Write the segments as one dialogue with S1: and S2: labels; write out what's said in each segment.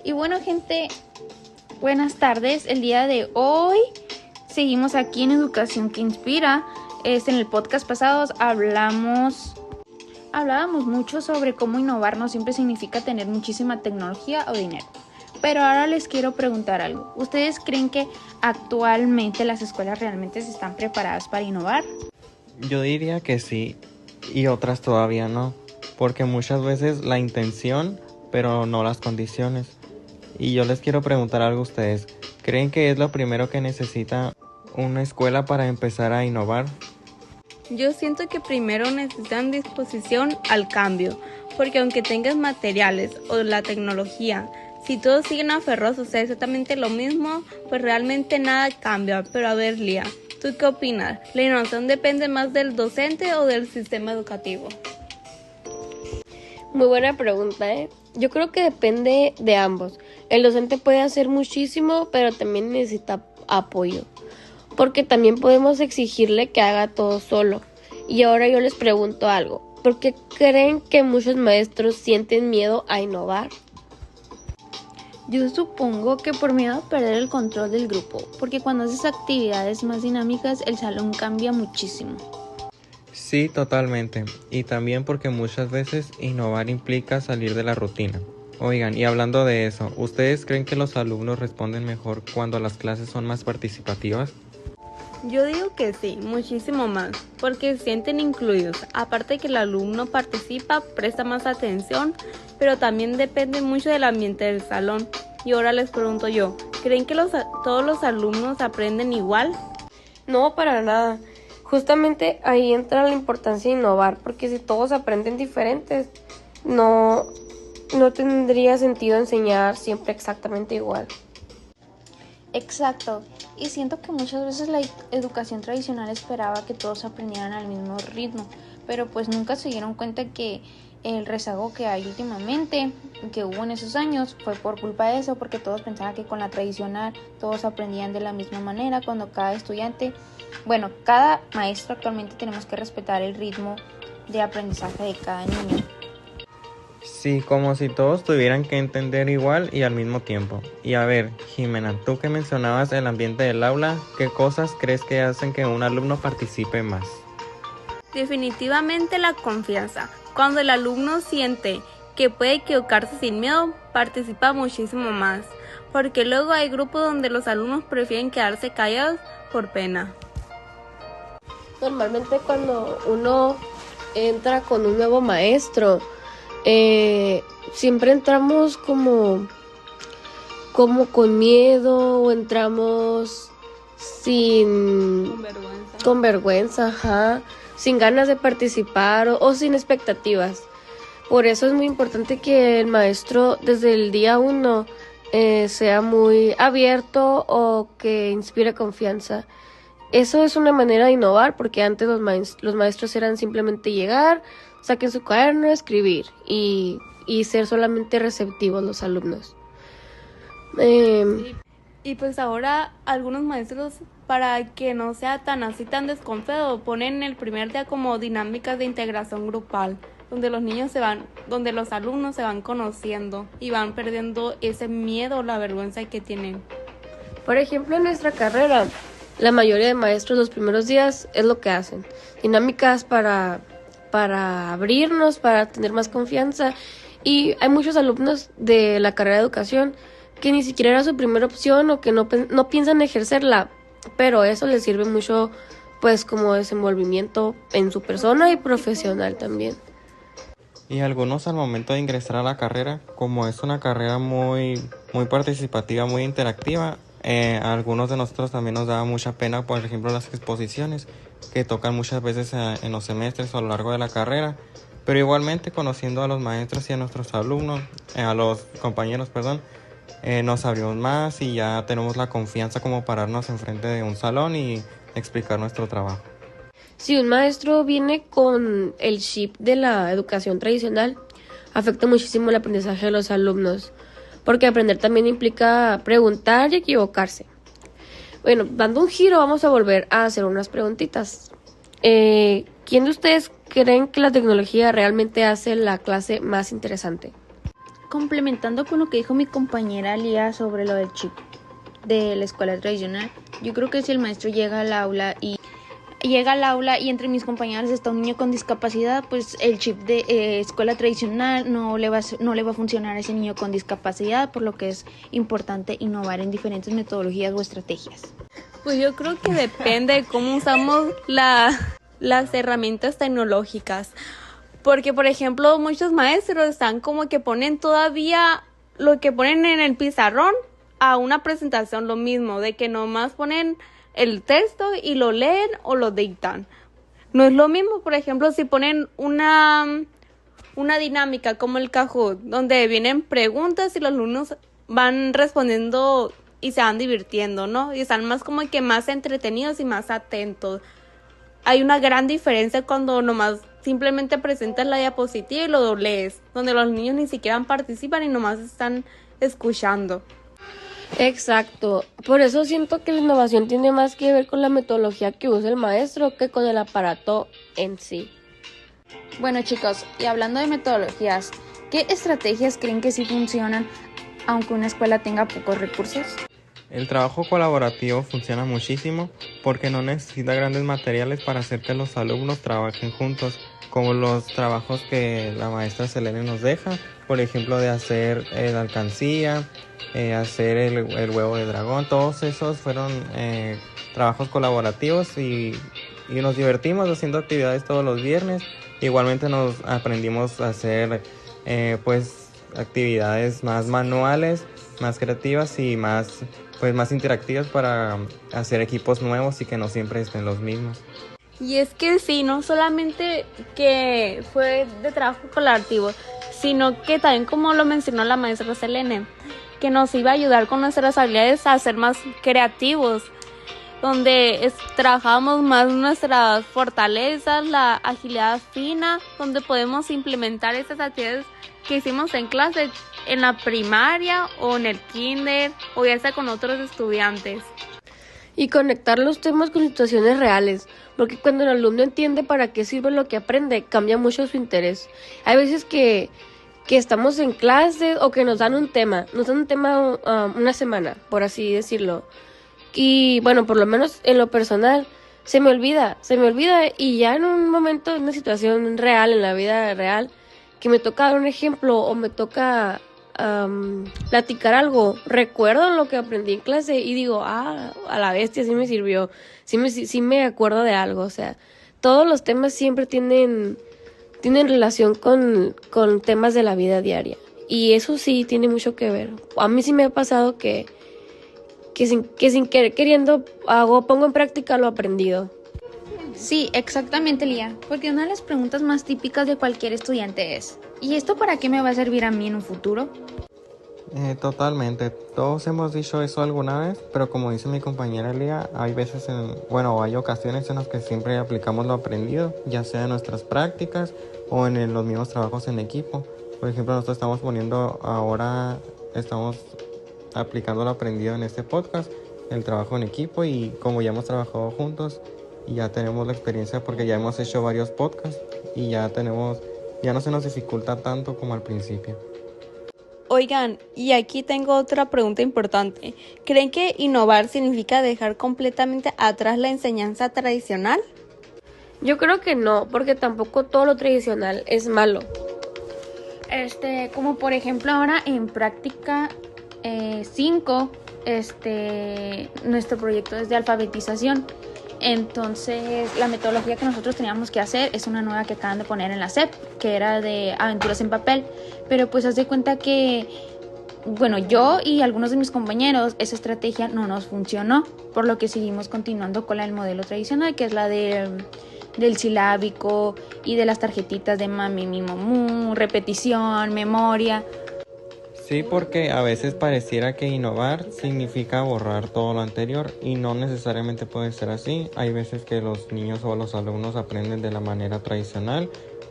S1: Y bueno, gente, buenas tardes. El día de hoy seguimos aquí en Educación que Inspira. En el podcast pasado hablábamos mucho sobre cómo innovar no siempre significa tener muchísima tecnología o dinero. Pero ahora les quiero preguntar algo. ¿Ustedes creen que actualmente las escuelas realmente se están preparadas para innovar?
S2: Yo diría que sí, y otras todavía no, porque muchas veces la intención, pero no las condiciones. Y yo les quiero preguntar algo a ustedes. ¿Creen que es lo primero que necesita una escuela para empezar a innovar?
S3: Yo siento que primero necesitan disposición al cambio, porque aunque tengas materiales o la tecnología, si todos siguen aferrados a hacer exactamente lo mismo, pues realmente nada cambia. Pero a ver, Lía, ¿tú qué opinas? ¿La innovación depende más del docente o del sistema educativo?
S4: Muy buena pregunta, ¿eh? Yo creo que depende de ambos. El docente puede hacer muchísimo, pero también necesita apoyo, porque también podemos exigirle que haga todo solo. Y ahora yo les pregunto algo. ¿Por qué creen que muchos maestros sienten miedo a innovar?
S1: Yo supongo que por miedo a perder el control del grupo, porque cuando haces actividades más dinámicas, el salón cambia muchísimo.
S2: Sí, totalmente. Y también porque muchas veces innovar implica salir de la rutina. Oigan, y hablando de eso, ¿ustedes creen que los alumnos responden mejor cuando las clases son más participativas?
S3: Yo digo que sí, muchísimo más, porque se sienten incluidos. Aparte de que el alumno participa, presta más atención, pero también depende mucho del ambiente del salón. Y ahora les pregunto yo, ¿creen que todos los alumnos aprenden igual?
S4: No, para nada. Justamente ahí entra la importancia de innovar, porque si todos aprenden diferentes, no tendría sentido enseñar siempre exactamente igual.
S1: Exacto, y siento que muchas veces la educación tradicional esperaba que todos aprendieran al mismo ritmo, pero pues nunca se dieron cuenta que el rezago que hay últimamente, que hubo en esos años, fue por culpa de eso, porque todos pensaban que con la tradicional todos aprendían de la misma manera, cuando cada maestro actualmente tenemos que respetar el ritmo de aprendizaje de cada niño.
S2: Sí, como si todos tuvieran que entender igual y al mismo tiempo. Y a ver, Jimena, tú que mencionabas el ambiente del aula, ¿qué cosas crees que hacen que un alumno participe más?
S3: Definitivamente la confianza. Cuando el alumno siente que puede equivocarse sin miedo, participa muchísimo más, porque luego hay grupos donde los alumnos prefieren quedarse callados por pena.
S4: Normalmente cuando uno entra con un nuevo maestro, siempre entramos como con miedo, o entramos con vergüenza, ajá, sin ganas de participar o sin expectativas. Por eso es muy importante que el maestro desde el día 1 sea muy abierto o que inspire confianza. Eso es una manera de innovar, porque antes los maestros eran simplemente llegar, saquen su cuaderno, escribir y ser solamente receptivos los alumnos.
S3: Y pues ahora algunos maestros, para que no sea tan desconfiado, ponen el primer día como dinámicas de integración grupal, donde los alumnos se van conociendo y van perdiendo ese miedo o la vergüenza que tienen.
S4: Por ejemplo, en nuestra carrera, la mayoría de maestros los primeros días es lo que hacen. Dinámicas para abrirnos, para tener más confianza. Y hay muchos alumnos de la carrera de educación que ni siquiera era su primera opción o que no piensan ejercerla. Pero eso les sirve mucho, pues, como desenvolvimiento en su persona y profesional también.
S2: Y algunos al momento de ingresar a la carrera, como es una carrera muy participativa, muy interactiva, a algunos de nosotros también nos da mucha pena, por ejemplo, las exposiciones que tocan muchas veces en los semestres o a lo largo de la carrera, pero igualmente conociendo a los maestros y a nuestros alumnos, a los compañeros, nos abrimos más y ya tenemos la confianza como pararnos enfrente de un salón y explicar nuestro trabajo.
S4: Si un maestro viene con el chip de la educación tradicional, afecta muchísimo el aprendizaje de los alumnos, porque aprender también implica preguntar y equivocarse. Bueno, dando un giro, vamos a volver a hacer unas preguntitas. ¿Quién de ustedes creen que la tecnología realmente hace la clase más interesante?
S1: complementando con lo que dijo mi compañera Lía sobre lo del chip de la escuela tradicional, yo creo que si el maestro llega al aula y entre mis compañeros está un niño con discapacidad, pues el chip de escuela tradicional no le va a funcionar a ese niño con discapacidad, por lo que es importante innovar en diferentes metodologías o estrategias.
S3: Pues yo creo que depende de cómo usamos las herramientas tecnológicas. Porque, por ejemplo, muchos maestros están como que ponen todavía lo que ponen en el pizarrón a una presentación, lo mismo, de que nomás ponen el texto y lo leen o lo dictan. No es lo mismo, por ejemplo, si ponen una dinámica como el Kahoot, donde vienen preguntas y los alumnos van respondiendo y se van divirtiendo, ¿no? Y están más como que más entretenidos y más atentos. Hay una gran diferencia cuando nomás simplemente presentas la diapositiva y lo lees, donde los niños ni siquiera participan y nomás están escuchando.
S4: Exacto, por eso siento que la innovación tiene más que ver con la metodología que usa el maestro que con el aparato en sí.
S1: Bueno, chicos, y hablando de metodologías, ¿qué estrategias creen que sí funcionan aunque una escuela tenga pocos recursos?
S2: El trabajo colaborativo funciona muchísimo porque no necesita grandes materiales para hacer que los alumnos trabajen juntos, como los trabajos que la maestra Selene nos deja, por ejemplo de hacer la alcancía, hacer el huevo de dragón. Todos esos fueron trabajos colaborativos y nos divertimos haciendo actividades todos los viernes. Igualmente nos aprendimos a hacer actividades más manuales, más creativas y más interactivas para hacer equipos nuevos y que no siempre estén los mismos.
S3: Y es que sí, no solamente que fue de trabajo colaborativo, sino que también, como lo mencionó la maestra Selene, que nos iba a ayudar con nuestras habilidades a ser más creativos, donde trabajábamos más nuestras fortalezas, la agilidad fina, donde podemos implementar esas actividades que hicimos en clase, en la primaria o en el kinder o ya sea con otros estudiantes.
S4: Y conectar los temas con situaciones reales, porque cuando el alumno entiende para qué sirve lo que aprende, cambia mucho su interés. Hay veces que estamos en clase o que nos dan un tema una semana, por así decirlo. Y bueno, por lo menos en lo personal, se me olvida y ya en un momento, en una situación real, en la vida real, que me toca dar un ejemplo o me toca platicar algo, recuerdo lo que aprendí en clase y digo, a la bestia, sí me sirvió, sí me acuerdo de algo. O sea, todos los temas siempre tienen relación con temas de la vida diaria, y eso sí tiene mucho que ver. A mí sí me ha pasado que sin querer queriendo pongo en práctica lo aprendido.
S1: Sí, exactamente, Lía, porque una de las preguntas más típicas de cualquier estudiante es: ¿y esto para qué me va a servir a mí en un futuro?
S2: Totalmente, todos hemos dicho eso alguna vez, pero como dice mi compañera Lía, hay ocasiones en las que siempre aplicamos lo aprendido, ya sea en nuestras prácticas o en los mismos trabajos en equipo. Por ejemplo, nosotros estamos aplicando lo aprendido en este podcast, el trabajo en equipo, y como ya hemos trabajado juntos y ya tenemos la experiencia porque ya hemos hecho varios podcasts y ya no se nos dificulta tanto como al principio.
S3: Oigan, y aquí tengo otra pregunta importante. ¿Creen que innovar significa dejar completamente atrás la enseñanza tradicional?
S4: Yo creo que no, porque tampoco todo lo tradicional es malo.
S1: Como por ejemplo ahora en práctica 5, nuestro proyecto es de alfabetización. Entonces la metodología que nosotros teníamos que hacer es una nueva que acaban de poner en la SEP, que era de aventuras en papel. Pero pues haz de cuenta que, bueno, yo y algunos de mis compañeros, esa estrategia no nos funcionó, por lo que seguimos continuando con el modelo tradicional, que es la del silábico y de las tarjetitas de mami, mi, momú, repetición, memoria.
S2: Sí, porque a veces pareciera que innovar significa borrar todo lo anterior y no necesariamente puede ser así. Hay veces que los niños o los alumnos aprenden de la manera tradicional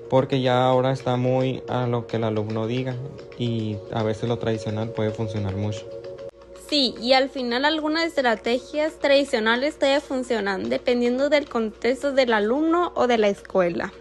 S2: porque ya ahora está muy a lo que el alumno diga, y a veces lo tradicional puede funcionar mucho.
S3: Sí, y al final algunas estrategias tradicionales todavía funcionan dependiendo del contexto del alumno o de la escuela.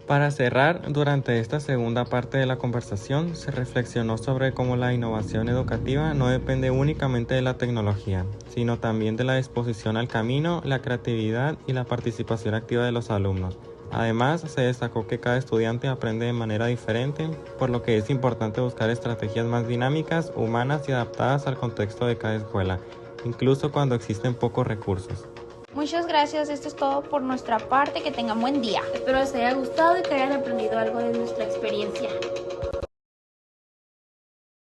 S2: Para cerrar, durante esta segunda parte de la conversación se reflexionó sobre cómo la innovación educativa no depende únicamente de la tecnología, sino también de la disposición al camino, la creatividad y la participación activa de los alumnos. Además, se destacó que cada estudiante aprende de manera diferente, por lo que es importante buscar estrategias más dinámicas, humanas y adaptadas al contexto de cada escuela, incluso cuando existen pocos recursos.
S1: Muchas gracias, esto es todo por nuestra parte, que tengan buen día.
S4: Espero les haya gustado y que hayan aprendido algo de nuestra experiencia.